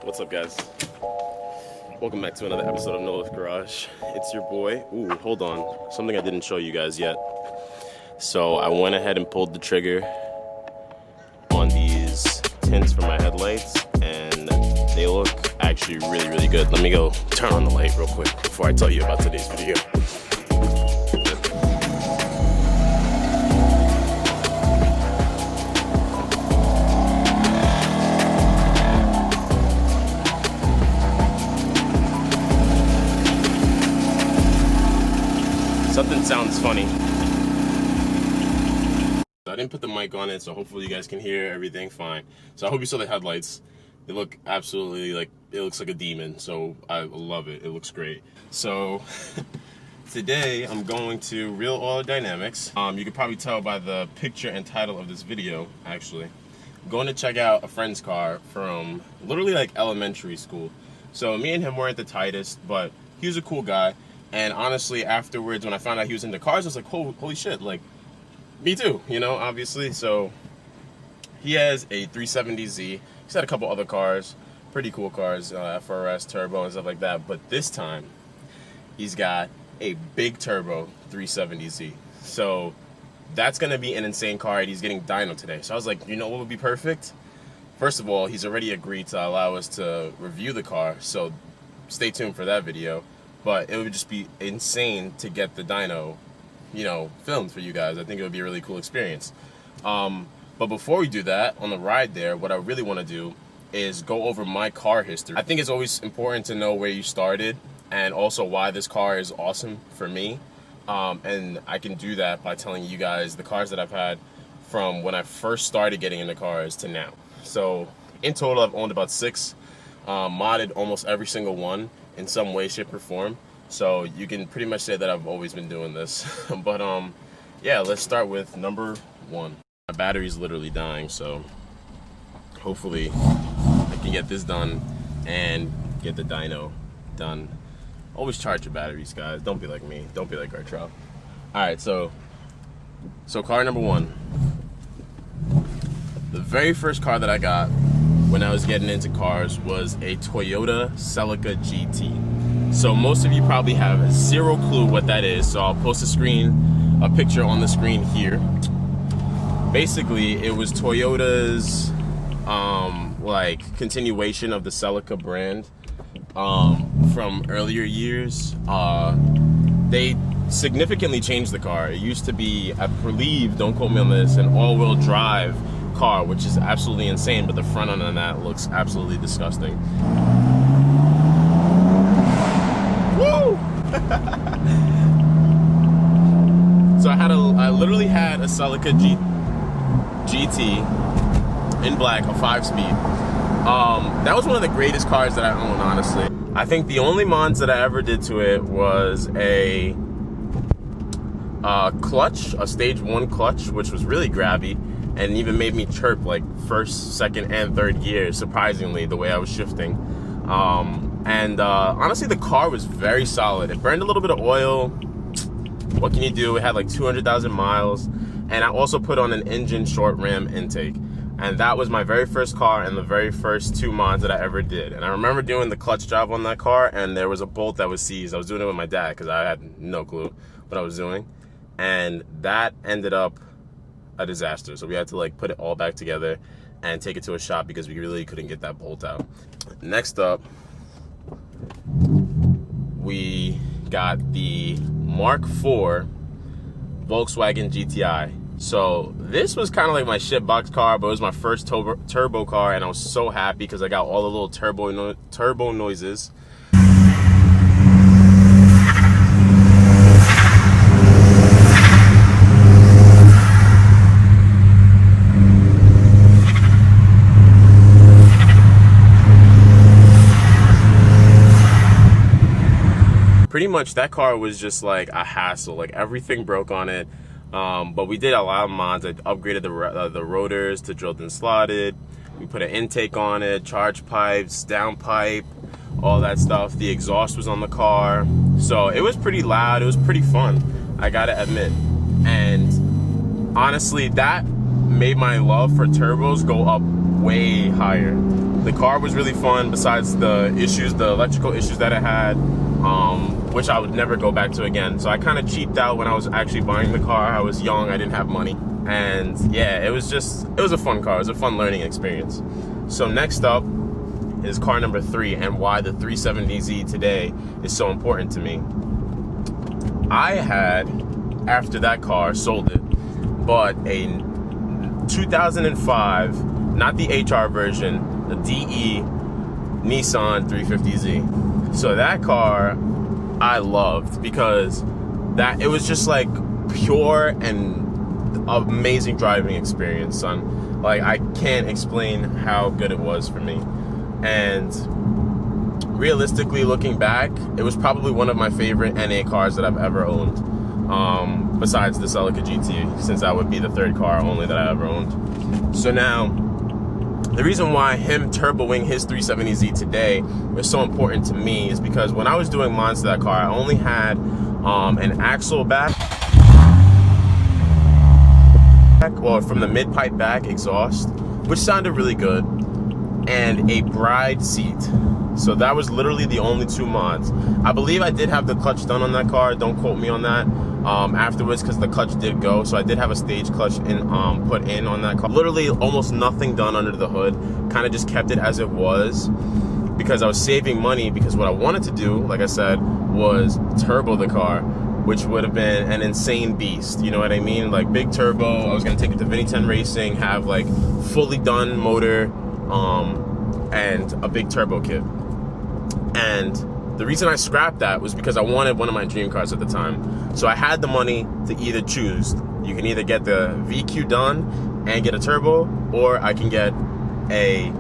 What's up, guys? Welcome back to another episode of No Lift Garage. It's your boy. Ooh, hold on. Something I didn't show you guys yet. So I went ahead and pulled the trigger on these tints for my headlights, and they look actually really good. Let me go turn on the light real quick before I tell you about today's video. Something sounds funny. I didn't put the mic on it, so hopefully you guys can hear everything fine. So I hope you saw the headlights. They look absolutely like, it looks like a demon, so I love it. It looks great. So today I'm going to Real Auto Dynamics. You can probably tell by the picture and title of this video, actually. I'm going to check out a friend's car from literally like elementary school. So me and him weren't the tightest, but he was a cool guy. And honestly, afterwards, when I found out he was into cars, I was like, holy shit, like, me too, you know, obviously. So he has a 370Z. He's had a couple other cars, pretty cool cars, FRS, turbo, and stuff like that. But this time, he's got a big turbo 370Z. So that's going to be an insane car, and he's getting dyno today. So I was like, you know what would be perfect? First of all, he's already agreed to allow us to review the car, so stay tuned for that video. But it would just be insane to get the dyno, you know, filmed for you guys. I think it would be a really cool experience. But before we do that, on the ride there, what I really want to do is go over my car history. I think it's always important to know where you started and also why this car is awesome for me. And I can do that by telling you guys the cars that I've had from when I first started getting into cars to now. So in total, I've owned about 6, modded almost every single one in some way, shape, or form. So you can pretty much say that I've always been doing this. But yeah, let's start with number 1. My battery's literally dying, so hopefully I can get this done and get the dyno done. Always charge your batteries, guys. Don't be like me. Don't be like our trout. Alright, so car number 1. The very first car that I got when I was getting into cars was a Toyota Celica Gt. So most of you probably have 0 clue what that is, so I'll post a picture on the screen here. Basically, it was Toyota's like continuation of the Celica brand from earlier years. They significantly changed the car. It used to be, I believe, don't quote me on this, an all-wheel drive car, which is absolutely insane, but the front end on that looks absolutely disgusting. Woo! So I literally had a Celica GT in black, a 5-speed. That was one of the greatest cars that I own, honestly. I think the only mods that I ever did to it was a clutch, a stage 1 clutch, which was really grabby, and even made me chirp like 1st, 2nd, and 3rd gear, surprisingly, the way I was shifting. Honestly, the car was very solid. It burned a little bit of oil. What can you do? It had like 200,000 miles. And I also put on an engine short ram intake. And that was my very first car and the very first 2 mods that I ever did. And I remember doing the clutch job on that car, and there was a bolt that was seized. I was doing it with my dad because I had no clue what I was doing. And that ended up a disaster. So we had to like put it all back together and take it to a shop because we really couldn't get that bolt out. Next up, we got the Mark IV Volkswagen GTI. So this was kind of like my shitbox car, but it was my first turbo car, and I was so happy because I got all the little turbo noises. Pretty much that car was just like a hassle, like everything broke on it. But we did a lot of mods. I upgraded the rotors to drilled and slotted. We put an intake on it, charge pipes, downpipe, all that stuff. The exhaust was on the car. So it was pretty loud. It was pretty fun, I gotta admit. And honestly, that made my love for turbos go up way higher. The car was really fun, besides the issues, the electrical issues that it had, which I would never go back to again. So I kind of cheaped out when I was actually buying the car. I was young, I didn't have money. And yeah, it was a fun car. It was a fun learning experience. So next up is car number 3, and why the 370Z today is so important to me. I had, after that car, sold it, bought a 2005, not the HR version, the DE Nissan 350Z. So that car I loved because it was just like pure and amazing driving experience, son. Like, I can't explain how good it was for me. And realistically, looking back, it was probably one of my favorite NA cars that I've ever owned, besides the Celica Gt, since that would be the third car only that I ever owned. So now, the reason why him turboing his 370Z today was so important to me is because when I was doing mods to that car, I only had an axle back, or from the mid-pipe back exhaust, which sounded really good, and a bride seat. So that was literally the only 2 mods. I believe I did have the clutch done on that car. Don't quote me on that afterwards, because the clutch did go. So I did have a stage clutch put in on that car. Literally almost nothing done under the hood. Kind of just kept it as it was because I was saving money, because what I wanted to do, like I said, was turbo the car, which would have been an insane beast. You know what I mean? Like, big turbo. I was going to take it to Vinny 10 Racing, have like fully done motor, and a big turbo kit. And the reason I scrapped that was because I wanted one of my dream cars at the time. So I had the money to either choose. You can either get the VQ done and get a turbo, or I can get a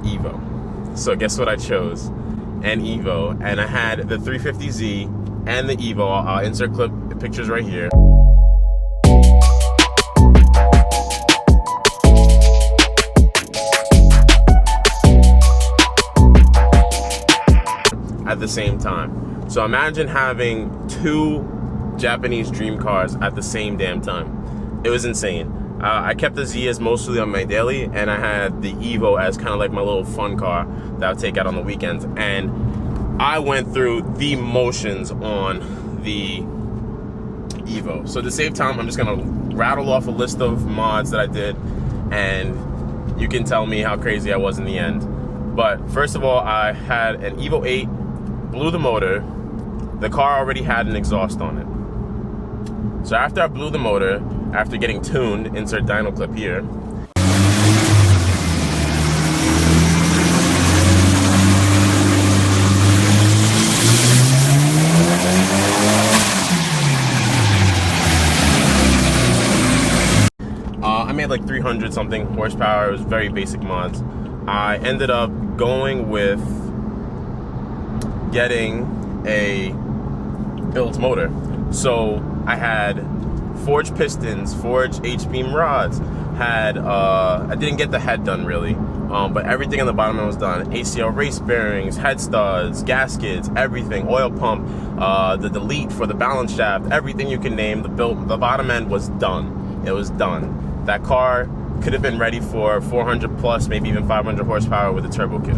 Evo. So guess what I chose? An Evo. And I had the 350Z and the Evo. I'll insert pictures right here. At the same time. So imagine having 2 Japanese dream cars at the same damn time. It was insane. I kept the Z as mostly on my daily, and I had the Evo as kind of like my little fun car that I would take out on the weekends. And I went through the motions on the Evo. So to save time, I'm just gonna rattle off a list of mods that I did, and you can tell me how crazy I was in the end. But first of all, I had an Evo 8, blew the motor. The car already had an exhaust on it. So after I blew the motor, after getting tuned, insert dyno clip here, I made like 300 something horsepower. It was very basic mods. I ended up going with getting a built motor. So I had forged pistons, forged H-beam rods, had I didn't get the head done really, but everything on the bottom end was done. ACL race bearings, head studs, gaskets, everything, oil pump, the delete for the balance shaft, everything you can name. The bottom end was done. It was done. That car could have been ready for 400 plus, maybe even 500 horsepower with a turbo kit.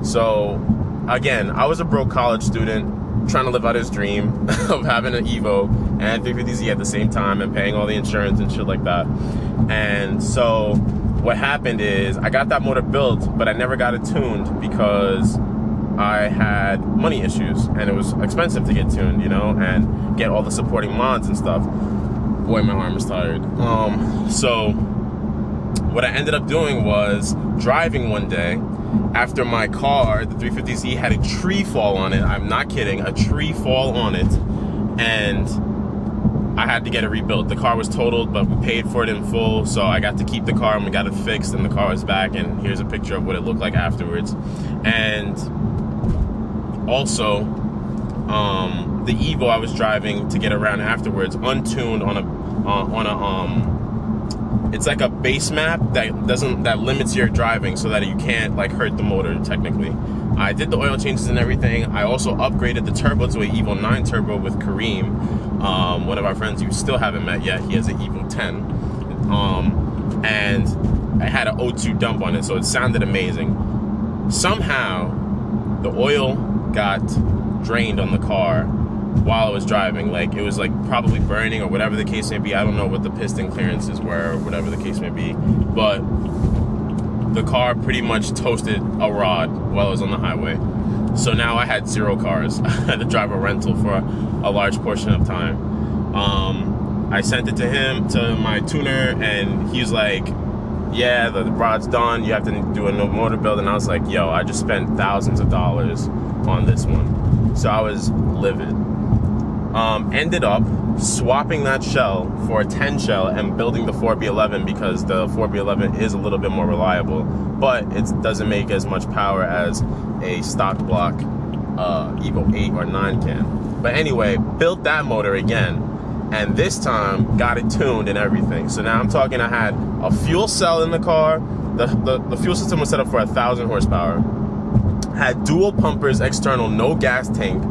So again, I was a broke college student trying to live out his dream of having an Evo and 350Z at the same time and paying all the insurance and shit like that. And so what happened is I got that motor built, but I never got it tuned because I had money issues and it was expensive to get tuned, you know, and get all the supporting mods and stuff. Boy, my arm is tired. So what I ended up doing was driving one day after my car, the 350Z, had a tree fall on it. I'm not kidding, a tree fall on it, and I had to get it rebuilt. The car was totaled, but we paid for it in full, so I got to keep the car and we got it fixed, and the car was back, and here's a picture of what it looked like afterwards. And also, the Evo I was driving to get around afterwards, untuned on a it's like a base map that limits your driving so that you can't like hurt the motor technically. I did the oil changes and everything. I also upgraded the turbo to an Evo 9 turbo with Kareem, one of our friends you still haven't met yet. He has an Evo 10, and I had an O2 dump on it, so it sounded amazing. somehow the oil got drained on the car while I was driving. Like, it was like probably burning or whatever the case may be. I don't know what the piston clearances were or whatever the case may be, but the car pretty much toasted a rod while I was on the highway. So now I had 0 cars. I had to drive a rental for a large portion of time. I sent it to him, to my tuner, and he's like, yeah, the rod's done, you have to do a no motor build. And I was like, yo, I just spent thousands of dollars on this one. So I was livid. Ended up swapping that shell for a 10 shell and building the 4B11 because the 4B11 is a little bit more reliable, but it doesn't make as much power as a stock block Evo 8 or 9 can. But anyway, built that motor again, and this time got it tuned and everything. So now I'm talking, I had a fuel cell in the car. The fuel system was set up for 1,000 horsepower. Had dual pumpers external, no gas tank,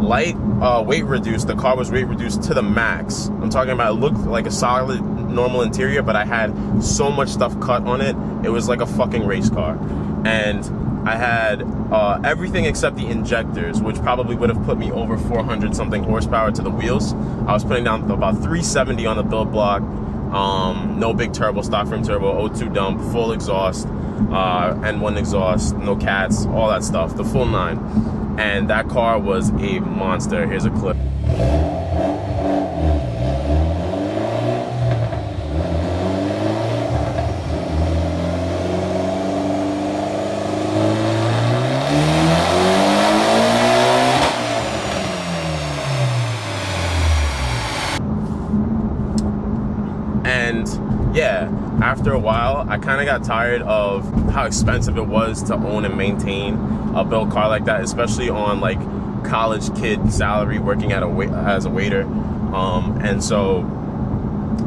light weight reduced. The car was weight reduced to the max. I'm talking about, it looked like a solid normal interior, but I had so much stuff cut on it. It was like a fucking race car. And I had everything except the injectors, which probably would have put me over 400 something horsepower to the wheels. I was putting down about 370 on the build block. No big turbo, stock frame turbo, O2 dump, full exhaust, N1 exhaust, no cats, all that stuff, the full 9. And that car was a monster. Here's a clip. And yeah, after a while, I kind of got tired of how expensive it was to own and maintain a built car like that, especially on like college kid salary working at as a waiter. And so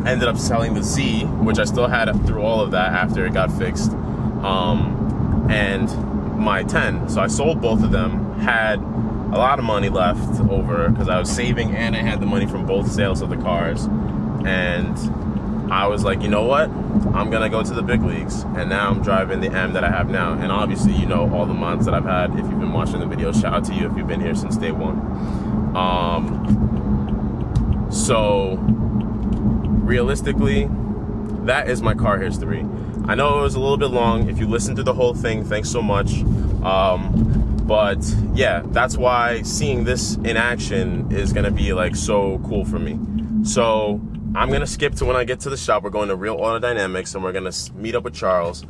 I ended up selling the Z, which I still had through all of that after it got fixed, and my 10. So I sold both of them, had a lot of money left over because I was saving and I had the money from both sales of the cars. And I was like, you know what? I'm gonna go to the big leagues. And now I'm driving the M that I have now. And obviously, you know all the mods that I've had. If you've been watching the video, shout out to you if you've been here since day one. So realistically, that is my car history. I know it was a little bit long. If you listened to the whole thing, thanks so much. But yeah, that's why seeing this in action is gonna be like so cool for me. So I'm gonna skip to when I get to the shop. We're going to Real Auto Dynamics and we're gonna meet up with Charles.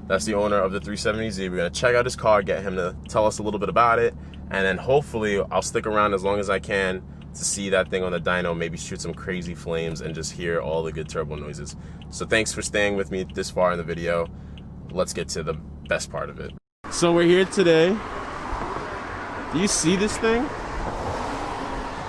That's the owner of the 370Z. We're gonna check out his car, get him to tell us a little bit about it, and then hopefully I'll stick around as long as I can to see that thing on the dyno, maybe shoot some crazy flames and just hear all the good turbo noises. So thanks for staying with me this far in the video. Let's get to the best part of it. So we're here today. Do you see this thing?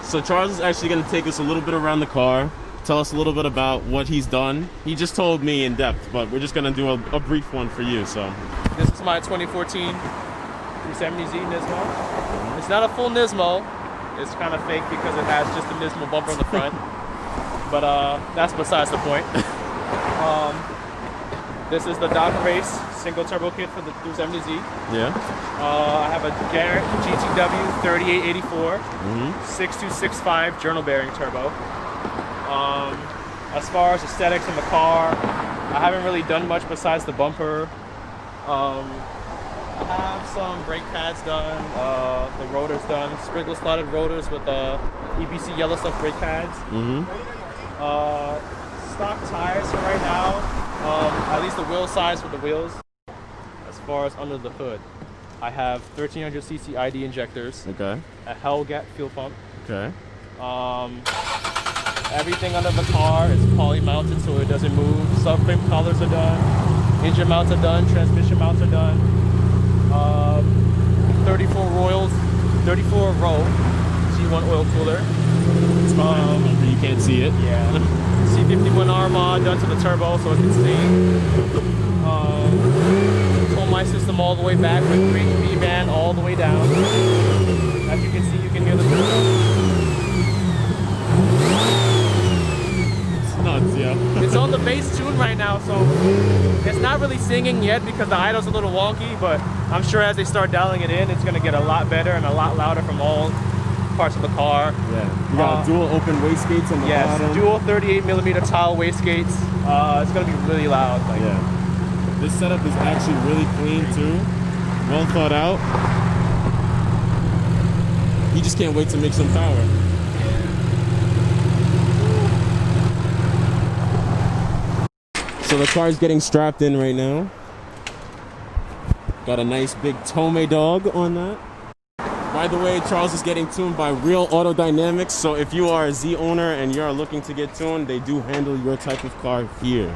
So Charles is actually gonna take us a little bit around the car, tell us a little bit about what he's done. He just told me in depth, but we're just gonna do a brief one for you. So this is my 2014 370Z Nismo. It's not a full Nismo. It's kind of fake because it has just a Nismo bumper on the front. But that's besides the point. This is the Doc Race single turbo kit for the 370Z. yeah, I have a Garrett GTW 3884 6265 journal bearing turbo. As far as aesthetics in the car, I haven't really done much besides the bumper. I have some brake pads done, the rotors done, sprinkle slotted rotors with EBC yellow stuff brake pads. Stock tires for right now, at least the wheel size for the wheels. As far as under the hood, I have 1300cc ID injectors, okay, a Hellgat fuel pump. okay. Everything under the car is poly mounted so it doesn't move. Subframe collars are done, engine mounts are done, transmission mounts are done. 34 row G1 oil cooler. You can't see it. Yeah. C51 Armor done to the turbo so it can see. Pull my system all the way back with 3 V-band all the way down. As you can see, you can hear the turbo. It's nuts, yeah. It's on the bass tune right now, so it's not really singing yet because the idle's a little wonky, but I'm sure as they start dialing it in, it's gonna get a lot better and a lot louder from all parts of the car. Yeah, you got dual open wastegates on the bottom. Yes, dual 38mm tile wastegates. It's gonna be really loud. Like, yeah, this setup is actually really clean too, well thought out. You just can't wait to make some power. So the car's getting strapped in right now. Got a nice big Tome dog on that. By the way, Charles is getting tuned by Real Auto Dynamics. So if you are a Z owner and you're looking to get tuned, they do handle your type of car here.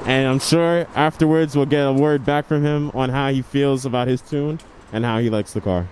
And I'm sure afterwards we'll get a word back from him on how he feels about his tune and how he likes the car.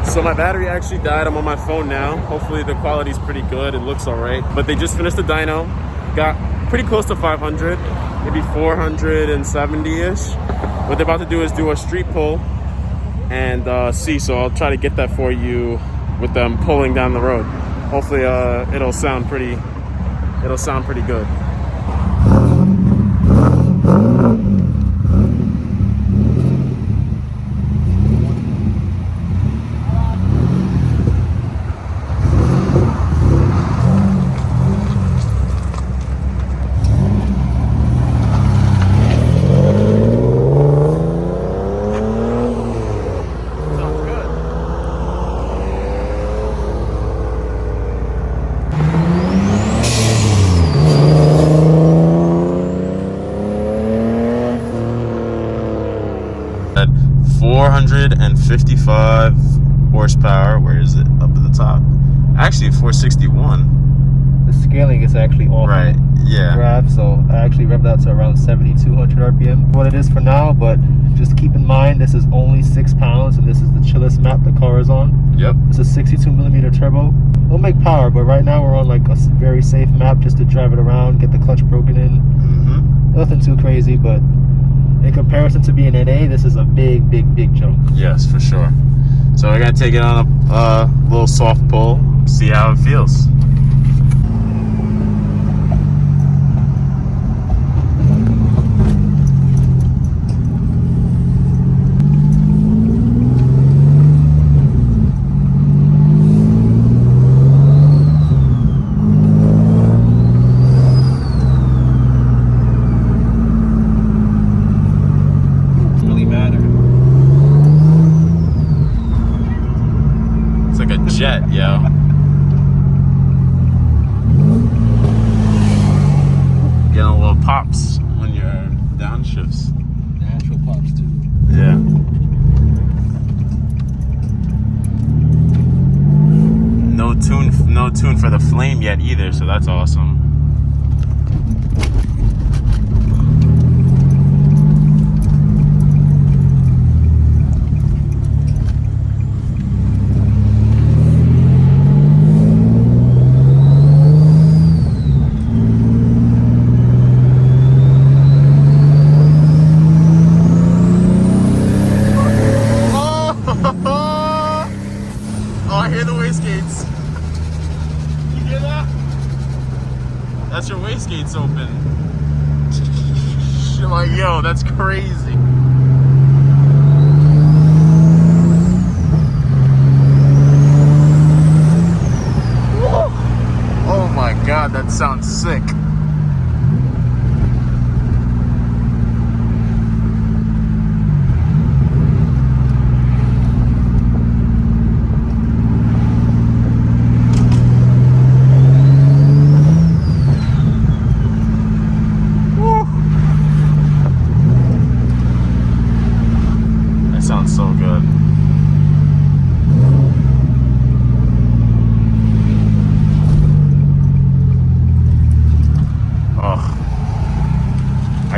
So my battery actually died. I'm on my phone now. Hopefully the quality's pretty good. It looks all right. But they just finished the dyno. Got pretty close to 500, maybe 470-ish. What they're about to do is do a street pull and see. So I'll try to get that for you with them pulling down the road. Hopefully it'll sound pretty good. At 455 horsepower. Where is it? Up at the top. Actually, 461. the scaling is actually off. Right. Yeah. Graph, so I actually revved that to around 7,200 RPM. What it is for now, but just keep in mind this is only 6 pounds, and this is the chillest map the car is on. Yep. It's a 62mm turbo. It'll make power, but right now we're on like a very safe map just to drive it around, get the clutch broken in. Mm-hmm. Nothing too crazy, but in comparison to being NA, this is a big jump. Yes, for sure. So we're gonna take it on a little soft pull, see how it feels. Jet, yo. Getting a little pops when you're downshifts. Natural pops too. Yeah. No tune for the flame yet either, so that's awesome. That's your wastegates open. You're like, yo, that's crazy. Whoa. Oh my god, that sounds sick.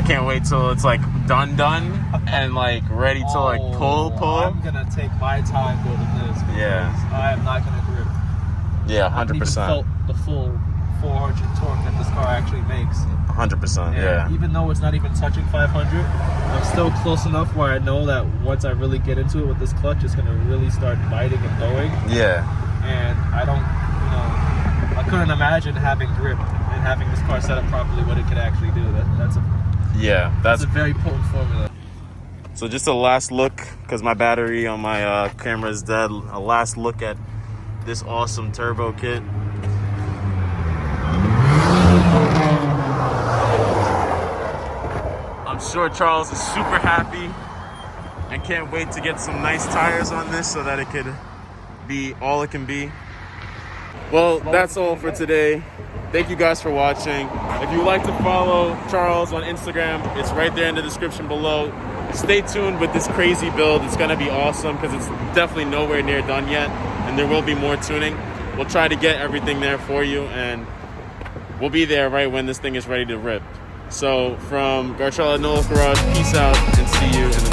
can't wait till it's like done and like ready to like pull. I'm gonna take my time building this because I am not gonna grip. Yeah, 100%. I haven't even felt the full 400 torque that this car actually makes. 100%. Yeah. Even though it's not even touching 500, I'm still close enough where I know that once I really get into it with this clutch, it's gonna really start biting and going. Yeah. And I don't, I couldn't imagine having grip and having this car set up properly, what it could actually do. That's a very potent formula. So just a last look, because my battery on my camera is dead. A last look at this awesome turbo kit. I'm sure Charles is super happy and can't wait to get some nice tires on this so that it could be all it can be. Well, that's all for today. Thank you guys for watching. If you'd like to follow Charles on Instagram, it's right there in the description below. Stay tuned with this crazy build. It's gonna be awesome because it's definitely nowhere near done yet, and there will be more tuning. We'll try to get everything there for you, and we'll be there right when this thing is ready to rip. So from Gartrella Nola Garage, peace out and see you in the